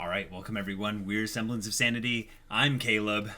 All right, welcome everyone. We're Semblance of Sanity. I'm Caleb.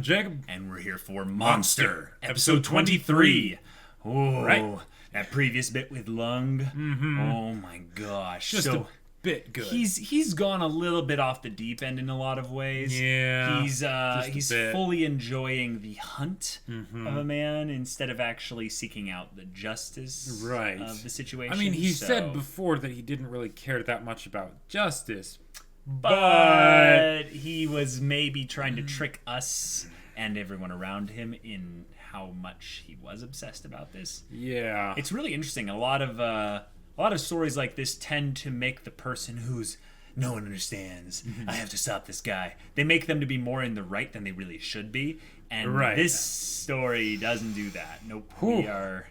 Jacob. And we're here for Monster, episode 23. Oh, Right. That previous bit with Lung. Mm-hmm. Oh my gosh. Just a bit good. He's gone a little bit off the deep end in a lot of ways. Yeah. He's fully enjoying the hunt of a man instead of actually seeking out the justice of the situation. I mean, he said before that he didn't really care that much about justice. But he was maybe trying to trick us and everyone around him in how much he was obsessed about this. Yeah. It's really interesting. A lot of stories like this tend to make the person who's no one understands. I have to stop this guy. They make them to be more in the right than they really should be. And this story doesn't do that. Nope. We are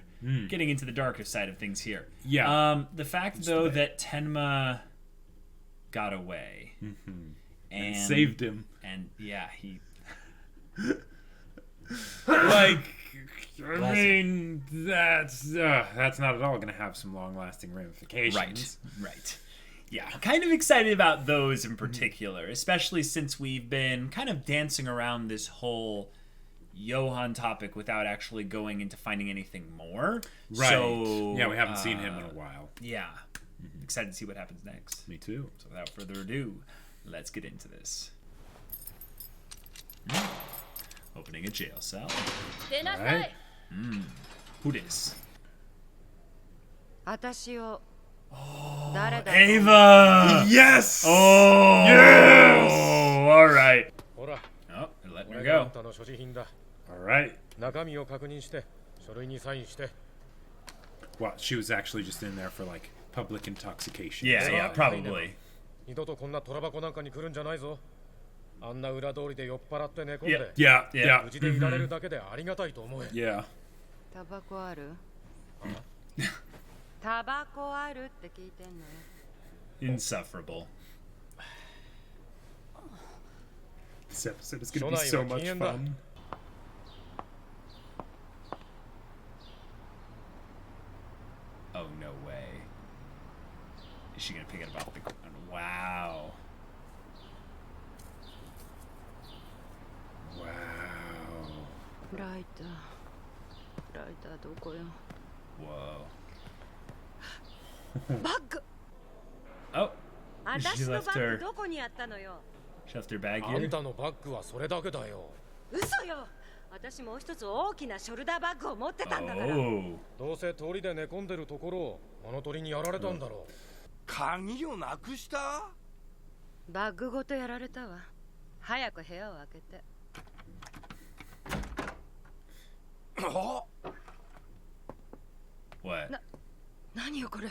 getting into the darker side of things here. Yeah. The fact, though, that Tenma got away and saved him, and he like, I mean, that's not at all going to have some long-lasting ramifications. Right. Yeah, I'm kind of excited about those in particular, especially since we've been kind of dancing around this whole Johan topic without actually going into finding anything more. Right. So, yeah, we haven't seen him in a while. Yeah. Excited to see what happens next. Me too. So without further ado, let's get into this. Opening a jail cell. Right. Who this? Ava! Yes! Oh! Yes! Oh, all right. Oh, they're letting her go. All right. Well, she was actually just in there for, like, public intoxication. Yeah, probably. Yeah. Insufferable. This episode is going to be so much fun. Oh, no way. Is she going to pick it up off the ground? Wow. Wow. Whoa. Bag! Oh, she left her bag here. 嘘よ私もう一つ大きなショルダーバッグを持ってたんだから Oh. どうせ通りで寝込んでるところを物取りにやられたんだろう。鍵をなくした？バッグごとやられたわ早く部屋を開けて What? 何よこれ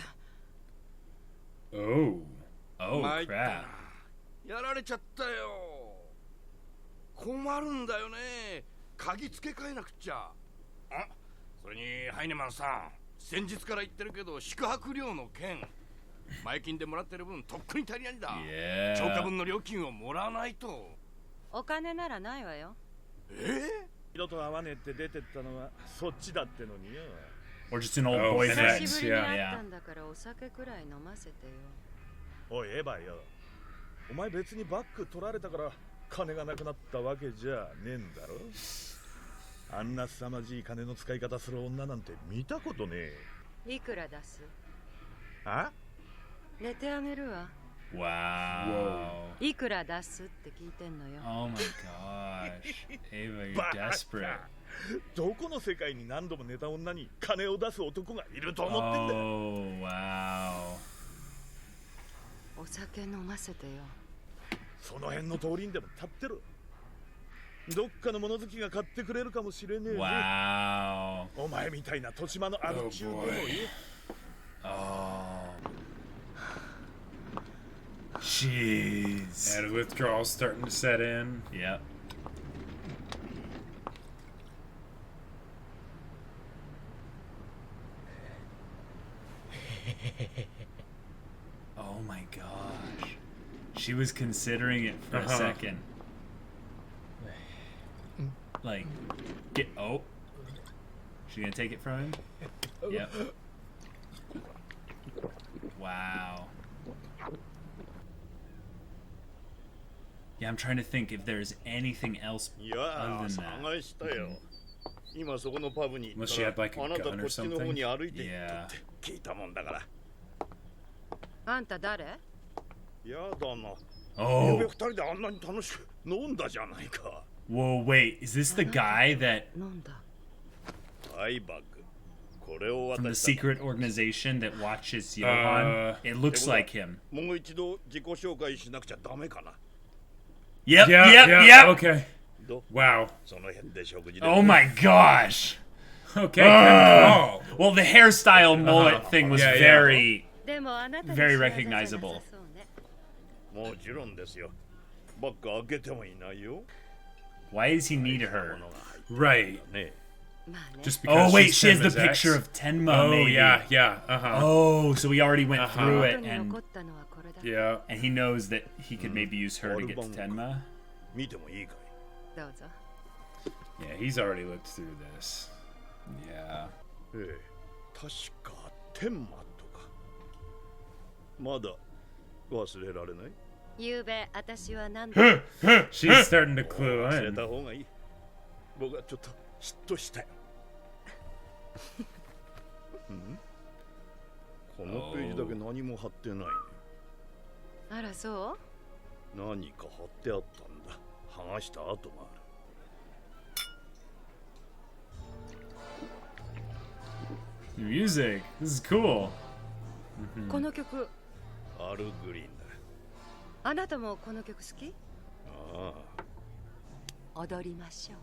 Oh. Oh, 参った crap. やられちゃったよ。困るんだよね。鍵付け替えなくちゃ。あ、それにハイネマンさん、先日から言ってるけど宿泊料の件、前金でもらってる分とっくに足りないんだ。Yeah. 超過分の料金をもらわないと。お金ならないわよ色と合わねえって出てったのはそっちだってのによ。 Or just an old Oh, boyfriend. 久しぶりに会っ Yeah. たんだからお酒くらい飲ませてよおいエヴァよ。お前別にバッグ取られたから金がなくなったわけじゃねえんだろ。あんな凄まじい金の使い方する女なんて見たことねえ。いくら出すあ？寝てあげるわ Wow. いくら出すって聞いてんのよ Oh my gosh. Ava, you're バカ desperate. どこの世界に何度も寝た女に金を出す男がいると思ってんだ。 Oh, wow. お酒飲ませてよその辺の通りにでも立ってる。どっかの物好きが買ってくれるかもしれねえぜ。 Wow. お前みたいな土地間のアル中でもよ。 Oh. Jeez. And withdrawal starting to set in. Yep. Oh my gosh. She was considering it for a second. Like, she gonna take it from him? Yep. Wow. Yeah, I'm trying to think if there's anything else いや other ー than that. 探したよ。今そこのパブに行 Was っ she た had like ら a あなた gun こ or っちの方 something? に歩いて行っ Yeah. たって聞いたもんだから。あんた誰？やだな。 Oh, 二人であんなに楽しく飲んだじゃないか。 whoa, wait. Is this the guy that なんだ。アイバッグ。これを from the 渡した。 secret organization that watches Johan? It looks like him. もう一度自己紹介しなくちゃダメかな。 Yep, Yeah, yep, yeah, yep. okay. どう Wow. その辺で食事で。 Oh my gosh. Okay, good call. Well, the hairstyle mullet thing was Yeah, yeah. very. でもあなたに Very 仕業じゃなさ recognizable. そうね。もちろんですよ。バッグ開けてもいないよ。 Why does he need her? 物が入って Right. ね。まあね。 Just because Oh wait, she's she has the Tenma's ex? picture of Tenma. Oh, maybe. yeah, yeah. Uh-huh. Oh, so we already went through 本当 it, に and 残ったのはこれだ。 Yeah. and he knows that he could maybe use her to get to Tenma. 見てもいいかい。どうぞ。 Yeah, he's already looked through this. Yeah. ええ、確か天満とか。まだ忘れられない。ゆうべ私は何だ。 She's starting to clue 忘れ in. た方がいい。僕はちょっと嫉妬したよ。んこのページだけ何も貼ってないね。あらそう？何か貼ってあったんだ。剥がした跡がある。Music. This is cool. この曲、アルグリーンだ。あなたもこの曲好き？ああ。踊りましょう。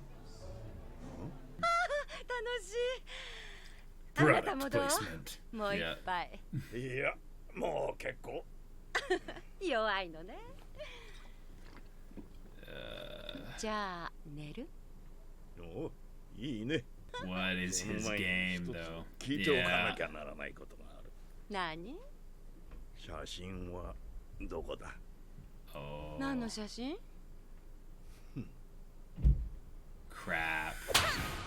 ああ、楽しい。あなた Product もどう？ placement. もう一杯。いや、もう結構。弱いのね。じゃあ寝る？お、いいね。 What is その his 前に game 一つ though? 聞いておかな Yeah. きゃならないことがある。何？写真はどこだ？ Oh, 何の写真？ crap.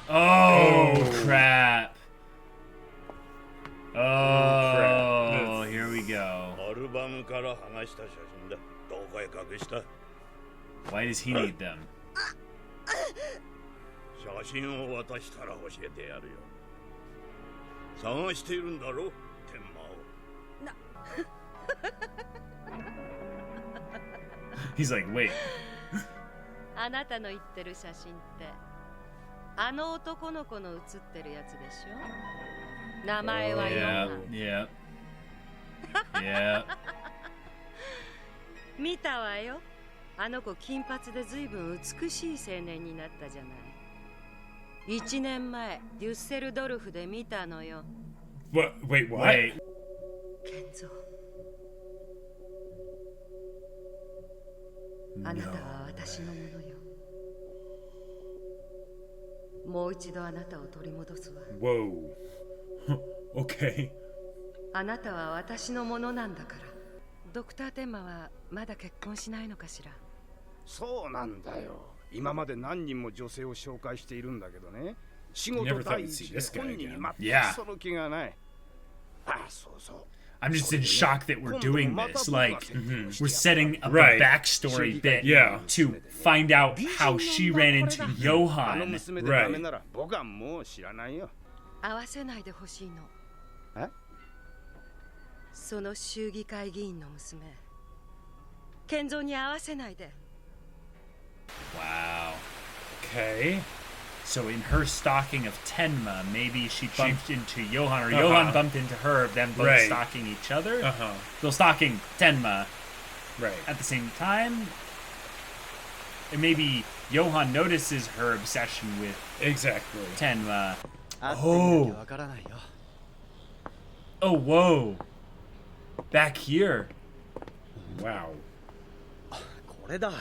Oh, crap. Oh, here we go. アルバムから剥がした写真だ。どこへ隠した？ Why does he need them? 写真を渡したら教えてやるよ。探しているんだろ、天魔を。 He's like, wait. あなたの言ってる写真ってあの男の子の写ってるやつでしょ。名前はヨ Yeah, ハン。 yeah. Yeah. 見たわよ。あの子金髪で随分美しい青年になったじゃない。1年前デュッセルドルフで見たのよ。 What? Wait, what? Wait. ケンゾ。あなたは私のものよ。もう一度あなたを取り戻すわ。 Whoa. Okay. あなたは私のものなんだから。ドクターテンマはまだ結婚しないのかしら。そうなんだよ。今まで何人も女性を紹介しているんだけどね。仕事第一で本人に全くその気がない。ああ、そうそう。I'm just in shock that we're doing this. Like, we're setting up Right. a backstory bit Yeah. to find out how she ran into あの Johan. 娘でダメなら僕はもう知らないよ。合わせないでほしいの。え？その州議会議員の娘。健三に合わせないで。 Wow. Okay. So in her stalking of Tenma, maybe she bumped into Johan, or Johan bumped into her, them both Right. stalking each other. Uh-huh. So stalking Tenma Right. at the same time. And maybe Johan notices her obsession with Exactly. Tenma. 会ってみなきゃわからないよ。 Oh, whoa. Back here. Wow. これだ。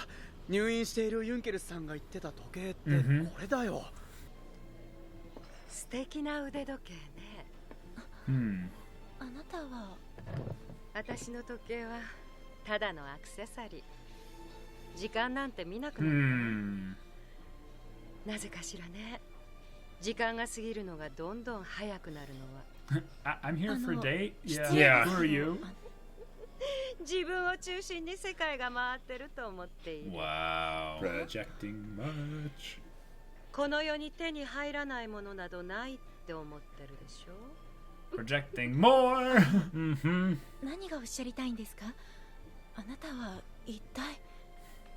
入院しているユンケルスさんが言ってた時計ってこれだよ。素敵な腕時計ね。 Hmm. あなたは？私の時計はただのアクセサリー。時間なんて見なくなる。 Hmm. なぜかしらね。時間が過ぎるのがどんどん早くなるのは。 I'm here for a date. Yeah. Yeah. Who are you? 自分を中心に世界が回ってると思っている。 Wow. Projecting much. この世に手に入らないものなどないって思ってるでしょ。 Projecting more. 何がおっしゃりたいんですか？あなたは一体。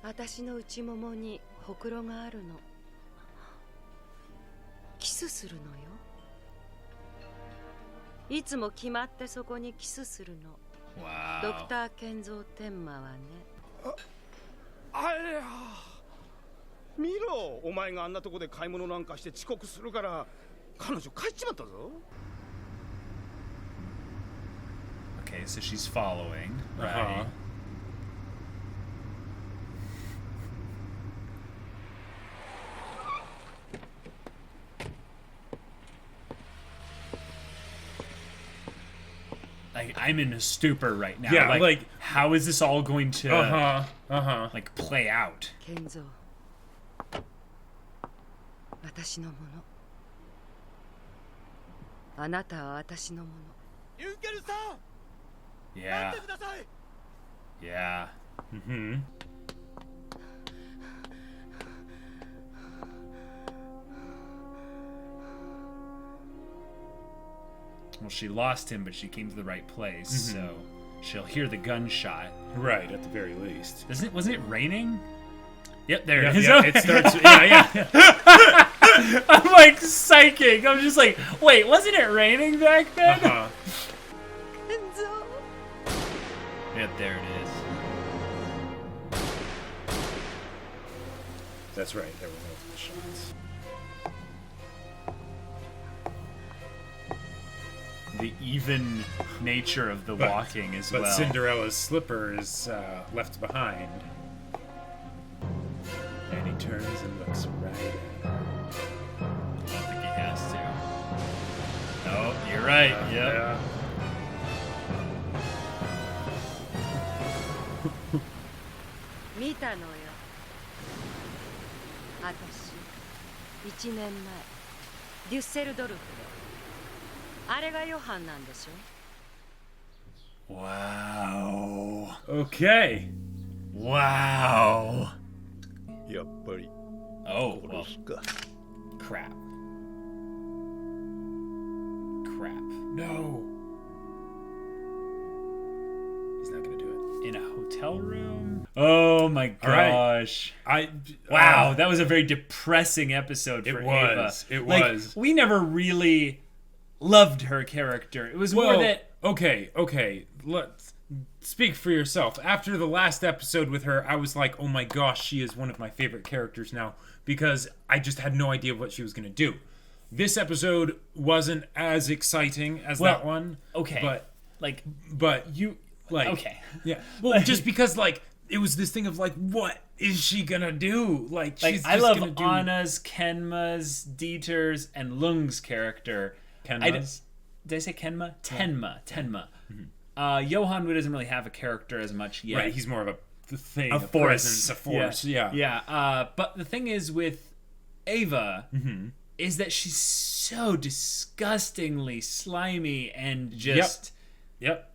私の内ももにほくろがあるの。キスするのよ。いつも決まってそこにキスするの。 Wow. ドクター健三天馬はね。あれや見ろ、お前があんなとこで買い物なんかして遅刻するから彼女帰っちまったぞ。 Okay, so she's following, right? Like, I'm in a stupor right now. Yeah, like how is this all going to like play out? 健三、私のもの。あなたは私のもの。ユンケルさん、 Yeah. 待ってください。 Yeah. Well, she lost him, but she came to the right place, so she'll hear the gunshot. Right, at the very least. Wasn't it raining? Yep, there it is. Yeah, it starts. Yeah. I'm like psychic. I'm just like, wait, wasn't it raining back then? 健三。 Yep, there it is. That's right. There were multiple shots. The even nature of the walking as But well. Cinderella's slipper is left behind. And he turns and looks right at her. I don't think he has to. Oh, you're right. Yep. Yeah. 見たのよ。私、1年前、デュッセルドルフで。あれがヨハンなんでしょ。 Wow. Okay. Wow. やっぱり Oh, well, 殺すか。 crap. Crap. No. He's not gonna do In a hotel room? Oh my All right. gosh. it. Wow, that was a very depressing episode for It Ava. was. It Like, was. We never really loved her character. It was more that... Okay. Let's speak for yourself. After the last episode with her, I was like, oh my gosh, she is one of my favorite characters now, because I just had no idea what she was gonna do. This episode wasn't as exciting as that one. Okay. But you like Okay. Yeah. Well, just because like it was this thing of like, what is she gonna do? Like she's I just love gonna do Anna's, Kenma's, Dieter's, and Lung's character. Kenma's? Did I say Kenma? Tenma. Johan doesn't really have a character as much yet. Right, he's more of a thing, a force. presence, a force. Yeah. Yeah. But the thing is with Ava is that she's so disgustingly slimy and just Yep.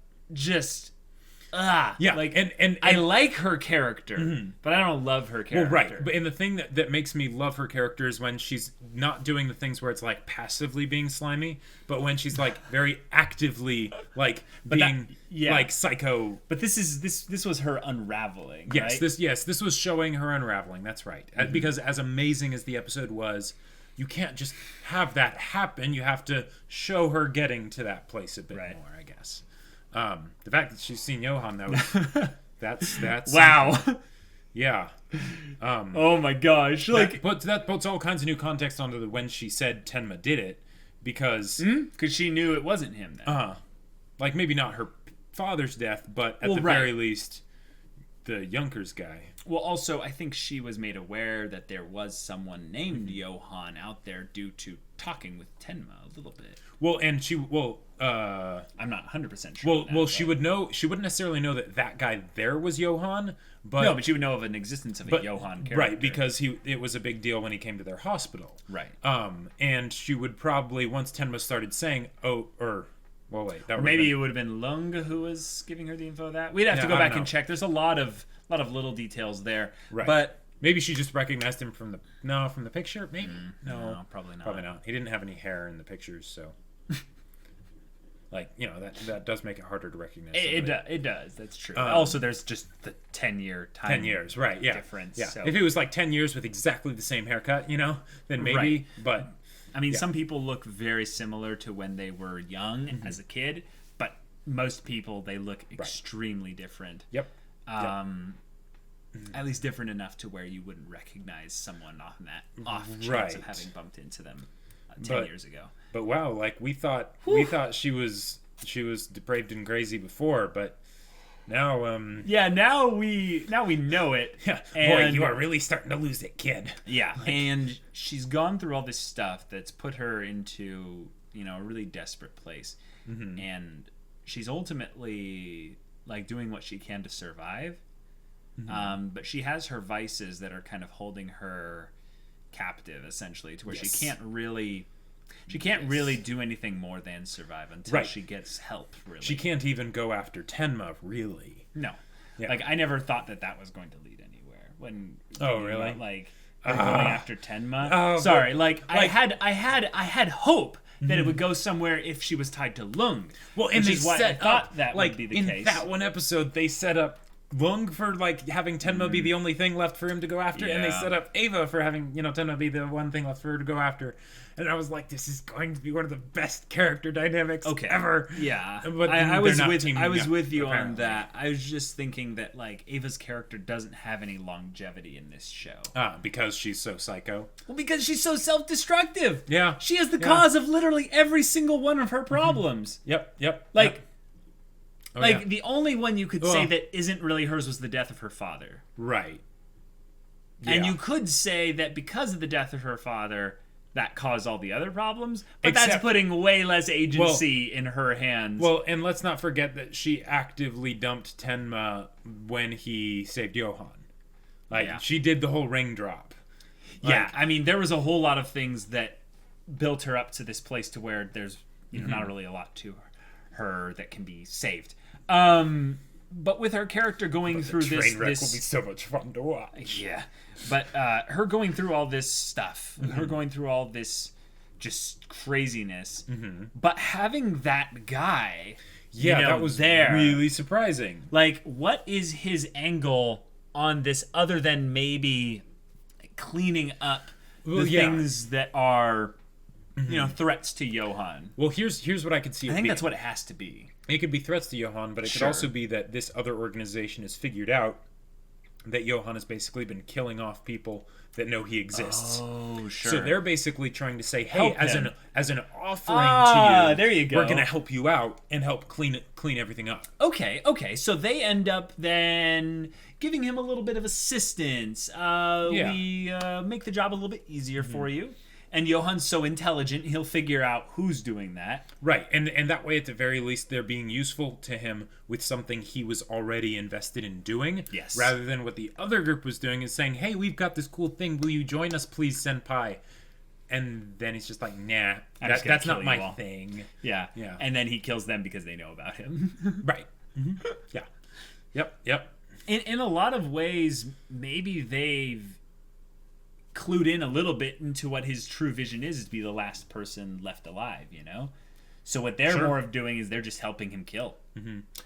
yeah. Like and and I like her character, but I don't love her character. Well, right. But and the thing that makes me love her character is when she's not doing the things where it's like passively being slimy, but when she's like very actively like being like psycho. But this was her unraveling. Yes, right? this was showing her unraveling. That's right. Because as amazing as the episode was, you can't just have that happen. You have to show her getting to that place a bit more, I guess. The fact that she's seen Johan, though, that's wow. Yeah. Oh my gosh! That puts all kinds of new context onto when she said Tenma did it, because she knew it wasn't him then. Like maybe not her father's death, but at the very least, the Junkers guy. Well, also I think she was made aware that there was someone named Johan out there due to talking with Tenma a little bit. Well, and I'm not 100% sure. Well, she would know. She wouldn't necessarily know that guy there was Johan, but no, but she would know of an existence of a Johan character, right? Because it was a big deal when he came to their hospital, right? And she would probably once Tenma started saying, Well, wait. Or maybe it would have been Lung who was giving her the info of that. We'd have to go back and check. There's a lot of little details there. Right. But maybe she just recognized him from the picture. Maybe no, probably not. Probably not. He didn't have any hair in the pictures, so like that does make it harder to recognize. It does. That's true. Also, there's just the 10-year time. 10 years, right? Yeah. Difference. Yeah. So. If it was like 10 years with exactly the same haircut, then maybe. Right. But I mean, some people look very similar to when they were young as a kid, but most people they look extremely different. Yep. At least different enough to where you wouldn't recognize someone off chance of having bumped into them 10 years ago. But wow, like we thought she was depraved and crazy before, but now now we know it. Yeah. And boy, you are really starting to lose it, kid. Yeah, and she's gone through all this stuff that's put her into a really desperate place, and she's ultimately like doing what she can to survive. But she has her vices that are kind of holding her captive, essentially, to where she can't really do anything more than survive until she gets help. Really, she can't even go after Tenma. Really, no. Yeah. Like I never thought that was going to lead anywhere. When really? Going after Tenma. Sorry, I had hope that it would go somewhere if she was tied to Lung. Well, and which is why I thought that would be the in case. In that one episode, they set up Lung for having Tenma be the only thing left for him to go after, and they set up Ava for having Tenma be the one thing left for her to go after. And I was like, this is going to be one of the best character dynamics ever. Yeah, but I was with you apparently. on that. I was just thinking that Ava's character doesn't have any longevity in this show. Because she's so psycho. Well, because she's so self-destructive. Yeah, she is the cause of literally every single one of her problems. Yep. The only one you could say that isn't really hers was the death of her father. Right. Yeah. And you could say that because of the death of her father, that caused all the other problems, but that's putting way less agency in her hands. Well, and let's not forget that she actively dumped Tenma when he saved Johan. She did the whole ring drop. I mean, there was a whole lot of things that built her up to this place to where there's not really a lot to her that can be saved. But with her character going through this train wreck will be so much fun to watch. Yeah. But her going through all this stuff, her going through all this just craziness, but having that guy, that was there, really surprising. Like, what is his angle on this other than maybe cleaning up the things that are, threats to Johan? Well, here's what I could see. I think that's what it has to be. It could be threats to Johan, but it could also be that this other organization has figured out that Johan has basically been killing off people that know he exists. Oh, sure. So they're basically trying to say, "Hey, as an offering to you, there you go. We're going to help you out and help clean everything up." Okay. So they end up then giving him a little bit of assistance. We make the job a little bit easier for you. And Johan's so intelligent, he'll figure out who's doing that. Right, and that way, at the very least, they're being useful to him with something he was already invested in doing. Yes. Rather than what the other group was doing is saying, "Hey, we've got this cool thing. Will you join us, please, Senpai?" And then he's just like, "Nah, that's not my thing." Yeah. And then he kills them because they know about him. Right. Yeah. Yep. In a lot of ways, maybe they've clued in a little bit into what his true vision is to be the last person left alive, So what they're more of doing is they're just helping him kill.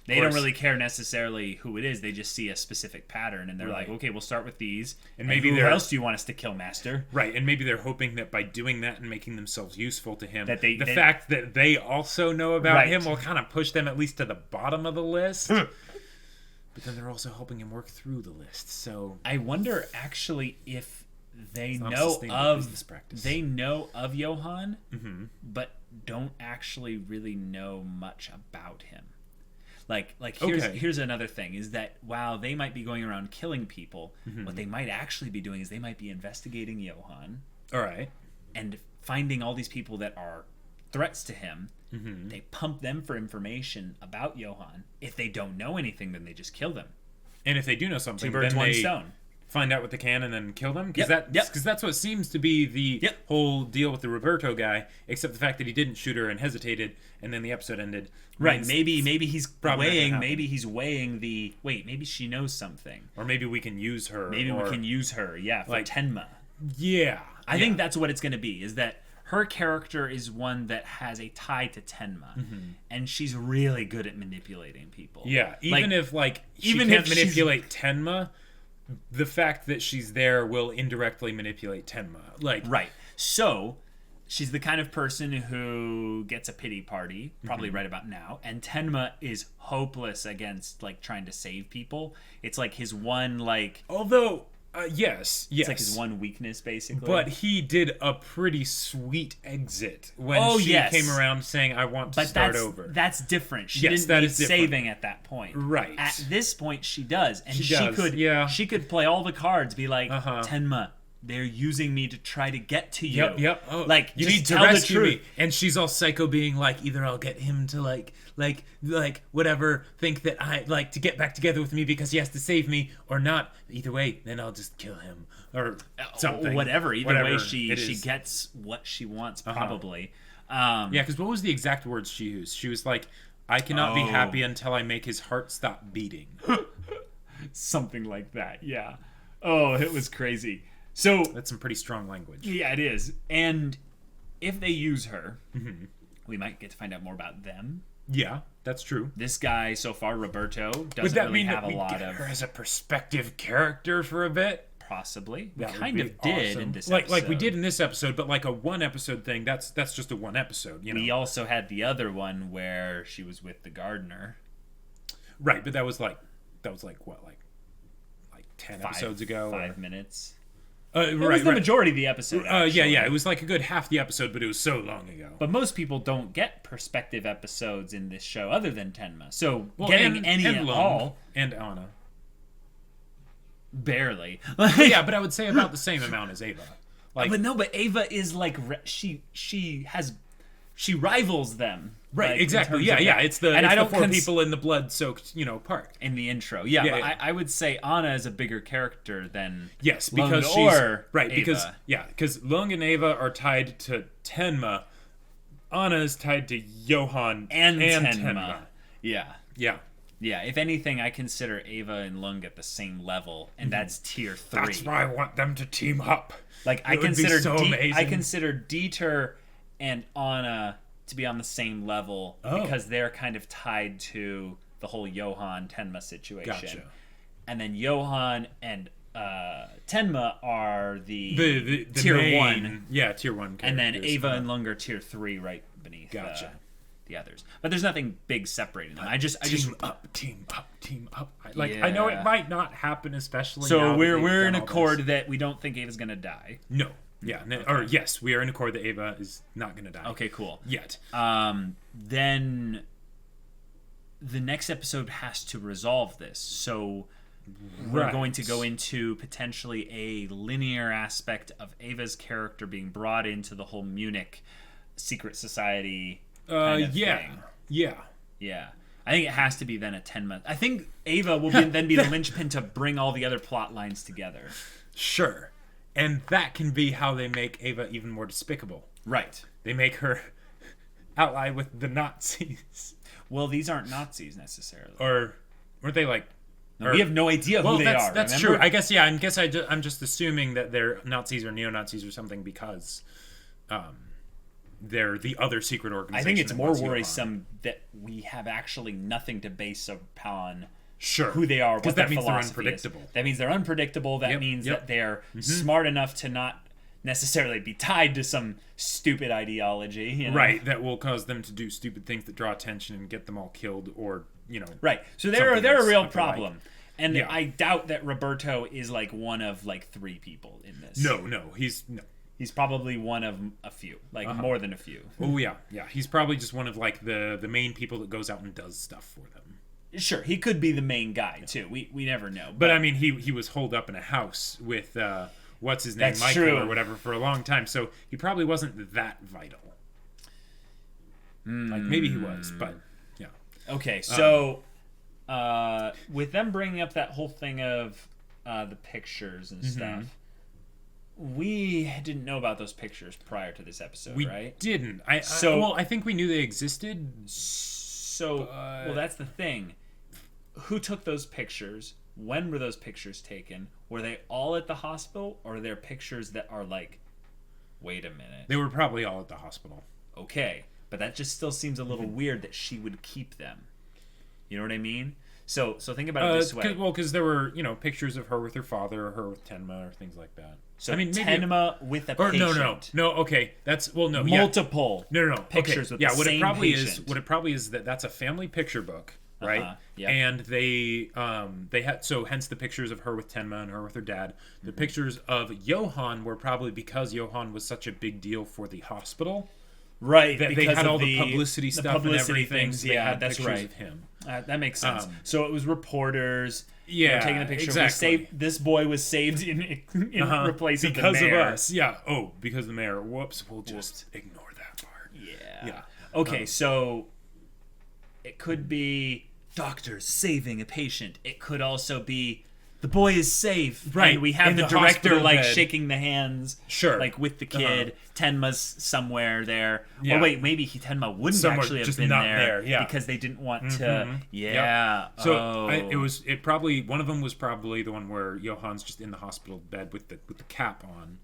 They don't really care necessarily who it is. They just see a specific pattern, and they're like, "Okay, we'll start with these. And maybe who else do you want us to kill, Master?" Right, and maybe they're hoping that by doing that and making themselves useful to him, the fact that they also know about him will kind of push them at least to the bottom of the list. But then they're also helping him work through the list. So I wonder actually if they know of Johan, but don't actually really know much about him. Here's another thing is that while they might be going around killing people, what they might actually be doing is they might be investigating Johan. All right. And finding all these people that are threats to him. They pump them for information about Johan. If they don't know anything, then they just kill them. And if they do know something, 2 birds, 1 stone. find out what they can and then kill them? Because Yep. that's what seems to be the Yep. whole deal with the Roberto guy, except the fact that he didn't shoot her and hesitated, and then the episode ended. Right, means maybe he's probably not gonna weighing. happen. Maybe he's weighing the. Wait, maybe she knows something. Or maybe we can use her. Maybe or, we can use her. Yeah, for like, Tenma. Yeah. I think that's what it's going to be. Is that her character is one that has a tie to Tenma, and she's really good at manipulating people. Yeah, even if she even can't if she's- manipulate Tenma, the fact that she's there will indirectly manipulate Tenma. Right. So, she's the kind of person who gets a pity party, probably right about now, and Tenma is hopeless against, like, trying to save people. It's like his one, like... Although, yes. It's like his one weakness, basically. But he did a pretty sweet exit when she came around saying, I want to start over. That's different. She Yes, didn't that need is different. saving at that point. Right. At this point, she does. And She does, she could play all the cards, be like, Uh-huh. Tenma, they're using me to try to get to you. Yep. Oh, like, you just need to tell the rescue truth. me. And she's all psycho, being like, either I'll get him to like whatever, think that I like to get back together with me because he has to save me, or not. Either way, then I'll just kill him or something. Whatever. Either way, it she is. gets what she wants, probably. Yeah, because what was the exact words she used? She was like, I cannot be Oh. happy until I make his heart stop beating. Something like that. Yeah. Oh, it was crazy. So That's some pretty strong language. yeah, it is. And if they use her, we might get to find out more about them. Yeah, that's true. This guy so far, Roberto, Would doesn't that really mean have that a we lot get of. her as a perspective character for a bit? Possibly. We That would kind be of did awesome. in this like episode. we did in this episode, but like a one episode thing, that's just a one episode, you know. We also had the other one where she was with the gardener. Right, but that was like what, like 10 episodes ago? 5 minutes. Right, It was the majority of the episode. yeah, actually. it was like a good half the episode, but it was so long ago. But most people don't get perspective episodes in this show other than Tenma. So Well, getting and, any and at Lung, all, and Anna. barely. Yeah, but I would say about the same amount as Ava. Like, but Ava is like she rivals them. right, like, in exactly. terms Yeah, of yeah. that. It's the and I don't four people in the blood-soaked, park. in the intro. Yeah, Yeah, but yeah. I would say Anna is a bigger character than Yes, Lung because she's or right. Ava. Because Lung and Ava are tied to Tenma. Anna is tied to Johan and Tenma. Tenma. Yeah. Yeah, Yeah, if anything, I consider Ava and Lung at the same level, and that's tier 3. that's why I want them to team up. Like I It would be consider so amazing. I consider Dieter and Anna to be on the same level because they're kind of tied to the whole Johan Tenma situation. Gotcha. And then Johan and Tenma are The tier main- 1, Yeah, tier 1. and then characters. Ava and Lung are tier 3 right beneath Gotcha. the others. But there's nothing big separating them. I just team up. I know Yeah. it might not happen, especially. so now that we're they've in done all accord this. that we don't think Ava's gonna die. No. Yeah. Or yes, we are in accord that Ava is not going to die. Okay, cool. Yet. Then the next episode has to resolve this. So we're Right. going to go into potentially a linear aspect of Ava's character being brought into the whole Munich secret society kind of Yeah. thing. Yeah. Yeah. I think it has to be then a 10-month. I think Ava will then be the linchpin to bring all the other plot lines together. Sure. And that can be how they make Ava even more despicable. Right. They make her ally with the Nazis. Well, these aren't Nazis necessarily. Or weren't they like... No, we have no idea who they are. That's remember? true. I guess, yeah. I'm just assuming that they're Nazis or neo-Nazis or something because they're the other secret organization. I think it's that more wants Johan. worrisome that we have actually nothing to base upon Sure. who they are, what Because their that means they're philosophy unpredictable. is. That means they're unpredictable. That Yep, means yep. that they're smart enough to not necessarily be tied to some stupid ideology. You know? Right, that will cause them to do stupid things that draw attention and get them all killed or, Right. So they're something a else real that they problem. like. And Yeah. I doubt that Roberto is like one of like 3 people in this. No, He's probably one of a few, like more than a few. Oh yeah. He's probably just one of like the main people that goes out and does stuff for them. Sure, he could be the main guy too. We never know. But I mean, he was holed up in a house with what's his name, That's Michael true. or whatever, for a long time. So he probably wasn't that vital. Like maybe he was, but yeah. Okay, so with them bringing up that whole thing of the pictures and stuff. We didn't know about those pictures prior to this episode, right? We didn't. I think we knew they existed. So, well, that's the thing. Who took those pictures? When were those pictures taken? Were they all at the hospital, or are there pictures that are like, wait a minute? They were probably all at the hospital. Okay, but that just still seems a little weird that she would keep them. You know what I mean? So think about it this way. Because there were, pictures of her with her father, or her with Tenma, or things like that. So I mean, Tenma with a patient. No. Okay, that's multiple. No. Pictures with the what same it probably patient. is. What it probably is that's a family picture book, right? Yeah. And they had hence the pictures of her with Tenma and her with her dad. The pictures of Johan were probably because Johan was such a big deal for the hospital. Right, that they had all the publicity stuff and everything. Things, that's right. Of him. That makes sense. So it was reporters. Taking the picture. Exactly. This boy was saved in replacing because the mayor. of us. Yeah. Oh, because of the mayor. Whoops. We'll just ignore that part. Yeah. Okay. So it could be doctors saving a patient. It could also be the boy is safe. Right. And we have in the director bed. shaking the hands. Sure. With the kid. Tenma's somewhere there. Yeah. Or wait, maybe Tenma wouldn't actually have just been not there. Yeah. Because they didn't want to. Yeah. Yep. So it probably one of them was probably the one where Johan's just in the hospital bed with the cap on,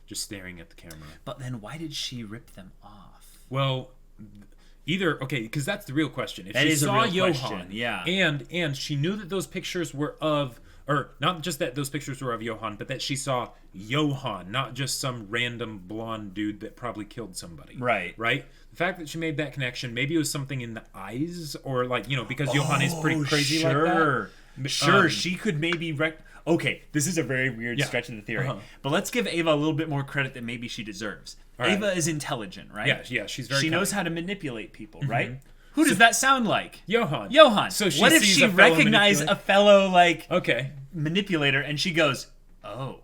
just staring at the camera. But then why did she rip them off? Well, because that's the real question. If that she is saw a real Johan, question. Yeah, and she knew that those pictures were of, or not just that those pictures were of Johan, but that she saw Johan, not just some random blonde dude that probably killed somebody. Right. The fact that she made that connection, maybe it was something in the eyes, or because Johan is pretty crazy like that. Sure, she could maybe Okay, this is a very weird stretch of the theory. But let's give Ava a little bit more credit that maybe she deserves. All right. Ava is intelligent, right? Yeah, she's very. She knows how to manipulate people, right? Who does that sound like? Johan. So what if she recognized a fellow manipulator and she goes, oh,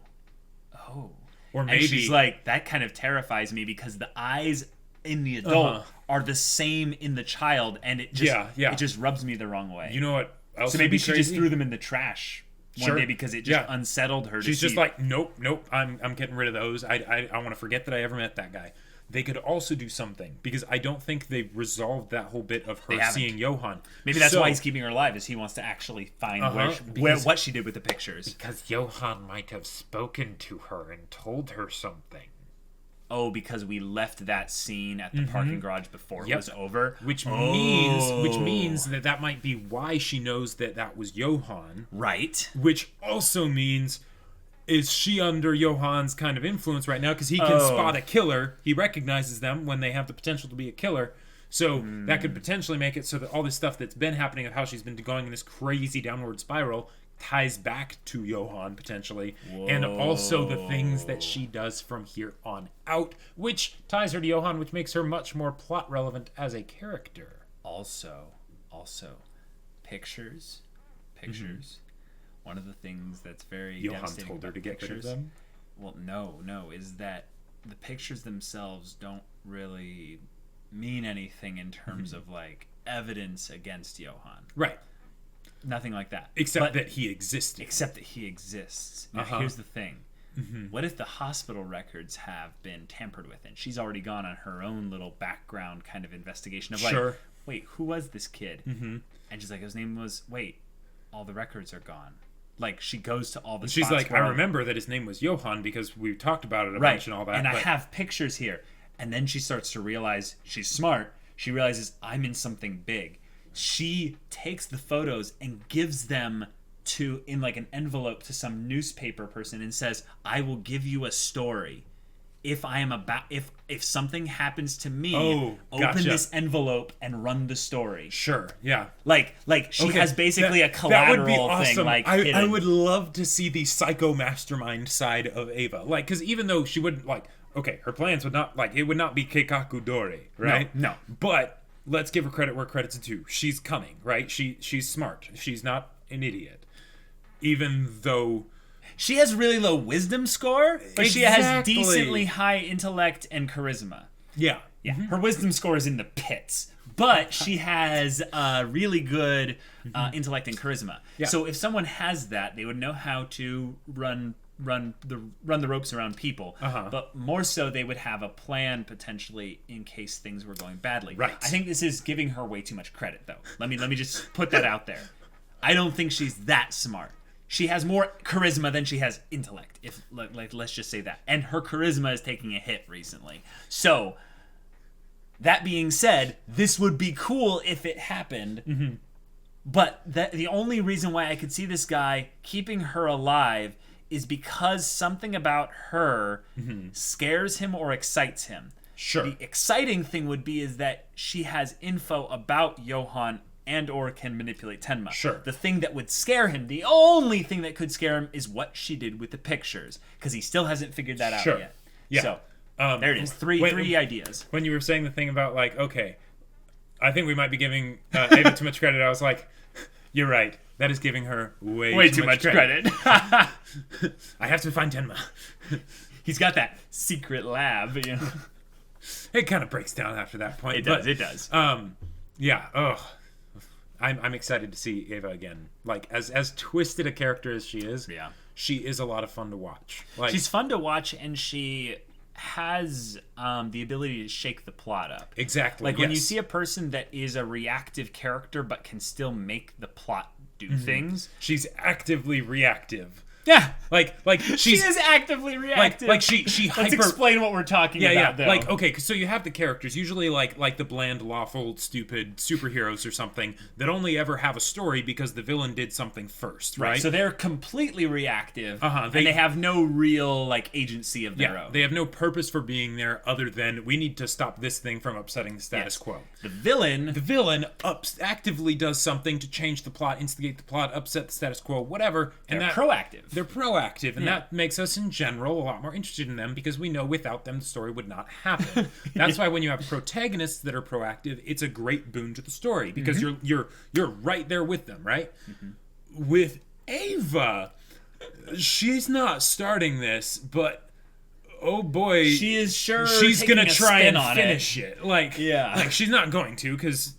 or maybe and she's like, that kind of terrifies me because the eyes in the adult are the same in the child, and it just it just rubs me the wrong way. You know what else? So maybe she just threw them in the trash one day because it just Yeah. unsettled her. She's just like, nope, I'm getting rid of those. I want to forget that I ever met that guy. They could also do something, because I don't think they've resolved that whole bit of her seeing Johan. Maybe that's why he's keeping her alive, is he wants to actually find what she did with the pictures. Because Johan might have spoken to her and told her something. Oh, because we left that scene at the parking garage before it was over? Which means that might be why she knows that was Johan. Right. Which also means, is she under Johan's kind of influence right now? Because he can spot a killer. He recognizes them when they have the potential to be a killer. So that could potentially make it so that all this stuff that's been happening of how she's been going in this crazy downward spiral ties back to Johan, potentially. Whoa. And also the things that she does from here on out, which ties her to Johan, which makes her much more plot relevant as a character. Also, pictures. One of the things that's very Johan devastating told her about to get rid of them? Well, no, is that the pictures themselves don't really mean anything in terms of evidence against Johan. Right. Nothing like that. Except that he existed. Now, here's the thing. What if the hospital records have been tampered with, and she's already gone on her own little background kind of investigation of wait, who was this kid? And she's like, his name was, all the records are gone. She goes to all the She's spots like, I remember that his name was Johan because we talked about it a bunch and all that. And I have pictures here. And then she starts to realize, she's smart. She realizes, I'm in something big. She takes the photos and gives them in an envelope to some newspaper person and says, I will give you a story. If something happens to me, open this envelope and run the story. Sure, yeah. She has basically a collateral that would be awesome. thing. I would love to see the psycho mastermind side of Ava. Because even though she wouldn't her plans would not it would not be Keikaku Dore, right? No. But let's give her credit where credit's due. She's cunning, right? She's smart. She's not an idiot. Even though she has really low wisdom score, but she has decently high intellect and charisma. Yeah. Her wisdom score is in the pits, but she has really good intellect and charisma. Yeah. So if someone has that, they would know how to run the ropes around people. But more so, they would have a plan potentially in case things were going badly. Right. I think this is giving her way too much credit, though. Let me just put that out there. I don't think she's that smart. She has more charisma than she has intellect. If let's just say that. And her charisma is taking a hit recently. So that being said, this would be cool if it happened. But the only reason why I could see this guy keeping her alive is because something about her scares him or excites him. Sure. The exciting thing would be is that she has info about Johan and or can manipulate Tenma. Sure. The thing that would scare him, the only thing that could scare him is what she did with the pictures, because he still hasn't figured that out yet. Yeah. So there it is. Three ideas. When you were saying the thing about like, okay, I think we might be giving Ava too much credit, I was like, you're right. That is giving her way too much credit. I have to find Tenma. He's got that secret lab, you know. It kind of breaks down after that point. It does. Yeah. Oh, I'm excited to see Ava again. Like as twisted a character as she is. Yeah. She is a lot of fun to watch. Like, she's fun to watch, and she has the ability to shake the plot up. Exactly. Like when you see a person that is a reactive character but can still make the plot do things. She's actively reactive. Yeah, like she is actively reactive. Like she Let's explain what we're talking about. Though. Like okay, so you have the characters usually like the bland, lawful, stupid superheroes or something that only ever have a story because the villain did something first, right? So they're completely reactive, and they have no real like agency of their own. They have no purpose for being there other than we need to stop this thing from upsetting the status quo. The villain actively does something to change the plot, instigate the plot, upset the status quo, whatever. They're proactive. They're proactive, and that makes us, in general, a lot more interested in them because we know without them the story would not happen. That's why when you have protagonists that are proactive, it's a great boon to the story because you're right there with them, right? With Ava, she's not starting this, but oh boy, she is sure she's gonna try and finish it. Like she's not going to because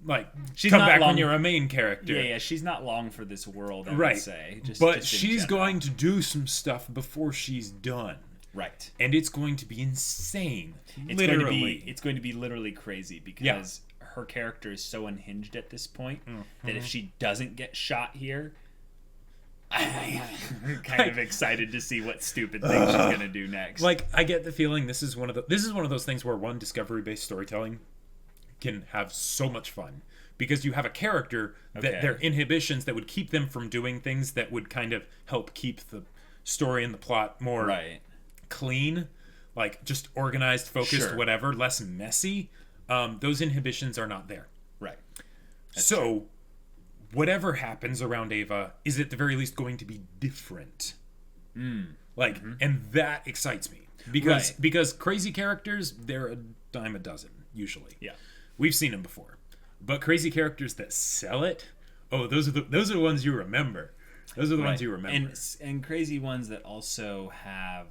like she's come not back long when you're a main character. Yeah, she's not long for this world, I right. would say. But she's going to do some stuff before she's done. Right. And it's going to be insane. It's going to be literally crazy because her character is so unhinged at this point that if she doesn't get shot here, I'm kind of excited to see what stupid thing she's going to do next. Like, I get the feeling this is one of those things where discovery-based storytelling can have so much fun because you have a character that their inhibitions that would keep them from doing things that would kind of help keep the story and the plot more clean, like just organized, focused, whatever, less messy. Those inhibitions are not there. Right. So whatever happens around Ava is at the very least going to be different. Like, and that excites me because crazy characters, they're a dime a dozen usually. Yeah. We've seen them before, but crazy characters that sell it, those are the ones you remember. Those are the ones you remember, and crazy ones that also have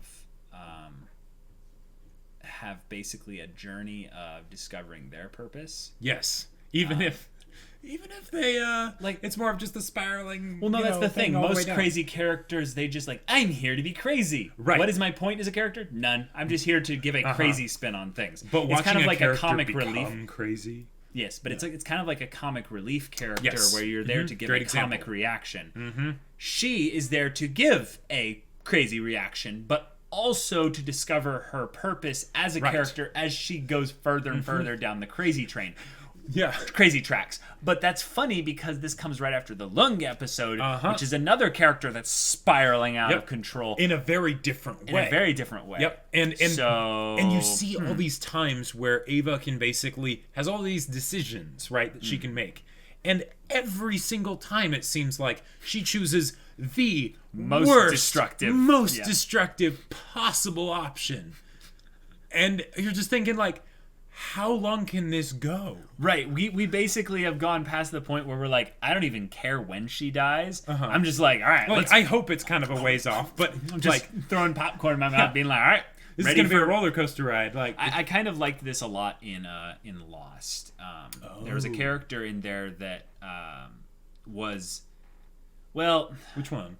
basically a journey of discovering their purpose. Yes, even if they it's more of just the spiraling. Well, no, that's the thing. Most crazy characters, they just I'm here to be crazy. Right. What is my point as a character? None. I'm just here to give a crazy spin on things. But it's kind of like a comic relief. Crazy. Yes, but it's kind of like a comic relief character where you're there to give comic reaction. She is there to give a crazy reaction, but also to discover her purpose as a character as she goes further and further down the crazy train. Yeah. Crazy tracks. But that's funny because this comes right after the Lung episode, which is another character that's spiraling out of control. In a very different way. Yep. And you see all these times where Ava can basically has all these decisions, right, that she can make. And every single time it seems like she chooses the most destructive possible option. And you're just thinking how long can this go? Right. We basically have gone past the point where we're like, I don't even care when she dies. I'm just like, all right. I hope it's kind of a ways off, but I'm just throwing popcorn in my mouth, being like, all right, This is gonna be a roller coaster ride. Like I kind of liked this a lot in Lost. There was a character in there that was, well, which one?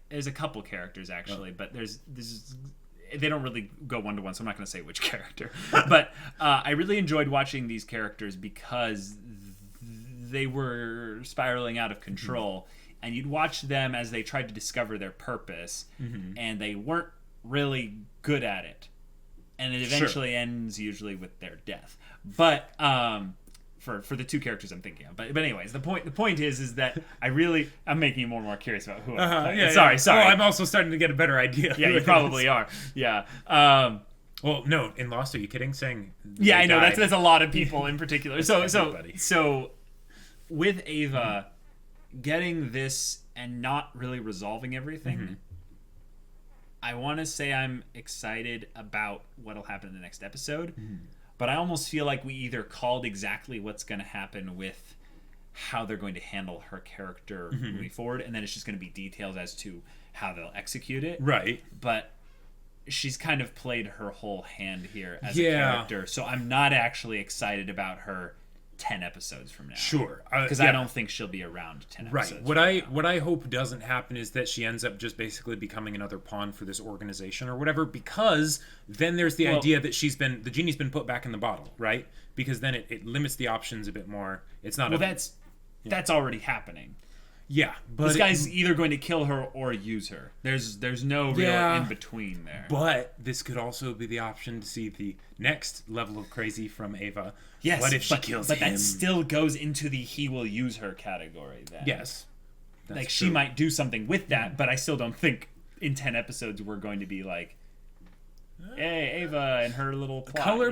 There's a couple characters actually, but they don't really go one to one, so I'm not going to say which character. But I really enjoyed watching these characters because they were spiraling out of control, and you'd watch them as they tried to discover their purpose, and they weren't really good at it, and it eventually ends usually with their death. But for the two characters I'm thinking of. But anyways, the point is that I'm making you more and more curious about who I'm playing. Sorry. Oh, I'm also starting to get a better idea. Yeah, you probably are. Yeah. Well, no, in Lost, are you kidding? Saying I know that's a lot of people in particular. So with Ava getting this and not really resolving everything, I want to say I'm excited about what'll happen in the next episode. But I almost feel like we either called exactly what's going to happen with how they're going to handle her character moving forward, and then it's just going to be details as to how they'll execute it. Right. But she's kind of played her whole hand here as a character, so I'm not actually excited about her 10 episodes from now. Sure. Because I don't think she'll be around 10 episodes. Right. What I hope doesn't happen is that she ends up just basically becoming another pawn for this organization or whatever, because then there's the idea that the genie's been put back in the bottle, right? Because then it limits the options a bit more. It's not that's already happening. Yeah, but this guy's either going to kill her or use her. There's no real in between there. But this could also be the option to see the next level of crazy from Ava. Yes, what if she kills him? But that still goes into the he will use her category then. Yes. Like she might do something with that, but I still don't think in 10 episodes we're going to be like, hey, Ava and her little plot. Call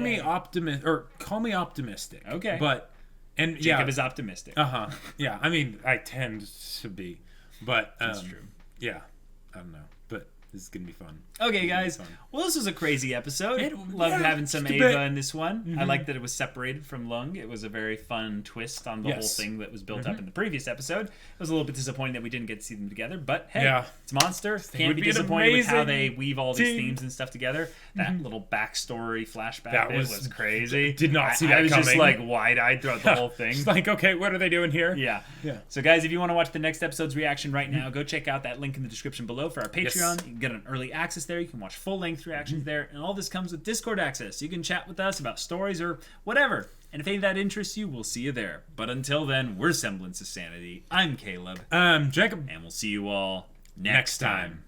me optimistic. Okay. But Jacob is optimistic. Yeah, I mean, I tend to be. But that's true. Yeah. I don't know. But this is going to be fun. Okay, guys. Well, this was a crazy episode. Loved having some Ava in this one. I liked that it was separated from Lung. It was a very fun twist on the whole thing that was built up in the previous episode. It was a little bit disappointing that we didn't get to see them together, but hey, it's Monster. Can't be disappointed with how they weave all these themes and stuff together. That little backstory flashback was crazy. Did not see that coming. I was just like wide-eyed throughout the whole thing. Just like, okay, what are they doing here? Yeah. So guys, if you want to watch the next episode's reaction right now, go check out that link in the description below for our Patreon. You can get an early access there. You can watch full-length reactions there, and all this comes with Discord access. You can chat with us about stories or whatever. And if any of that interests you, we'll see you there. But until then, we're Semblance of Sanity. I'm Caleb. I'm Jacob. And we'll see you all next time.